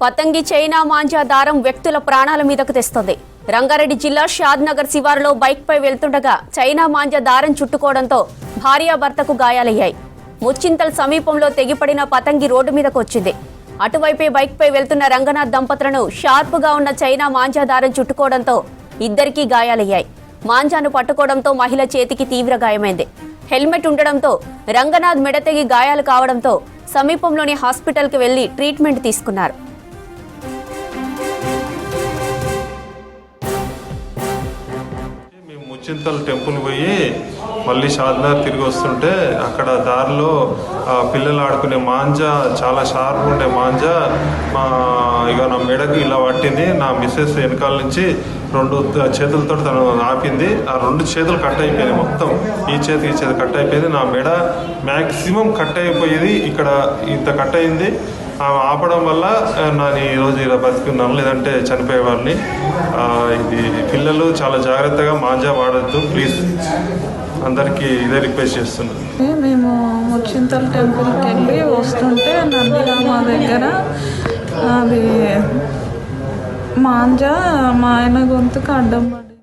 పతంగి China manja దారం వ్యక్తుల ప్రాణాల మీదకు తెస్తుంది. రంగారెడ్డి జిల్లా షాద్ నగర్ శివారులో బైక్ పై వెళ్తుండగా చైనా మాంజా దారం చుట్టుకోవడంతో భార్యాభర్తకు గాయాలయ్యాయి. ముచ్చింతల్ సమీపంలో తెగిపడిన పతంగి రోడ్డు మీదకు వచ్చింది. అటువైపే బైక్ పై వెళ్తున్న రంగనాథ్ దంపతులను షార్పుగా ఉన్న చైనా మాంజా దారం చుట్టుకోవడంతో ఇద్దరికీ గాయాలయ్యాయి. మాంజాను పట్టుకోవడంతో మహిళ చేతికి తీవ్ర గాయమైంది. హెల్మెట్ ఉండడంతో రంగనాథ్ మెడతెగి గాయాలు కావడంతో సమీపంలోని హాస్పిటల్కి వెళ్లి ట్రీట్మెంట్ తీసుకున్నారు. ముచ్చింతల్ టెంపుల్ పోయి మళ్ళీ షాద్నగర్ తిరిగి వస్తుంటే అక్కడ దారిలో పిల్లలు ఆడుకునే మాంజా, చాలా షార్ప్ ఉండే మాంజా ఇక నా మెడకు ఇలా పట్టింది. నా మిస్సెస్ వెనకాల నుంచి 2 చేతులతో తను ఆపింది. ఆ 2 చేతులు కట్ అయిపోయినాయి. మొత్తం ఈ చేతి కట్ అయిపోయింది. నా మెడ మ్యాక్సిమం కట్ అయిపోయేది. ఇక్కడ ఇంత కట్ అయింది. ఆపడం వల్ల నేను ఈరోజు ఇలా బతుకున్నాను, లేదంటే చనిపోయేవాడిని. ఇది పిల్లలు చాలా జాగ్రత్తగా మాంజా వాడద్దు ప్లీజ్. అందరికీ ఇదే రిక్వెస్ట్ చేస్తున్నాను. మేము ముచ్చింతల్ టెంపుల్కి వెళ్ళి వస్తుంటే నందిగామ దగ్గర అది మాంజా మా ఆయన గొంతుకు అడ్డం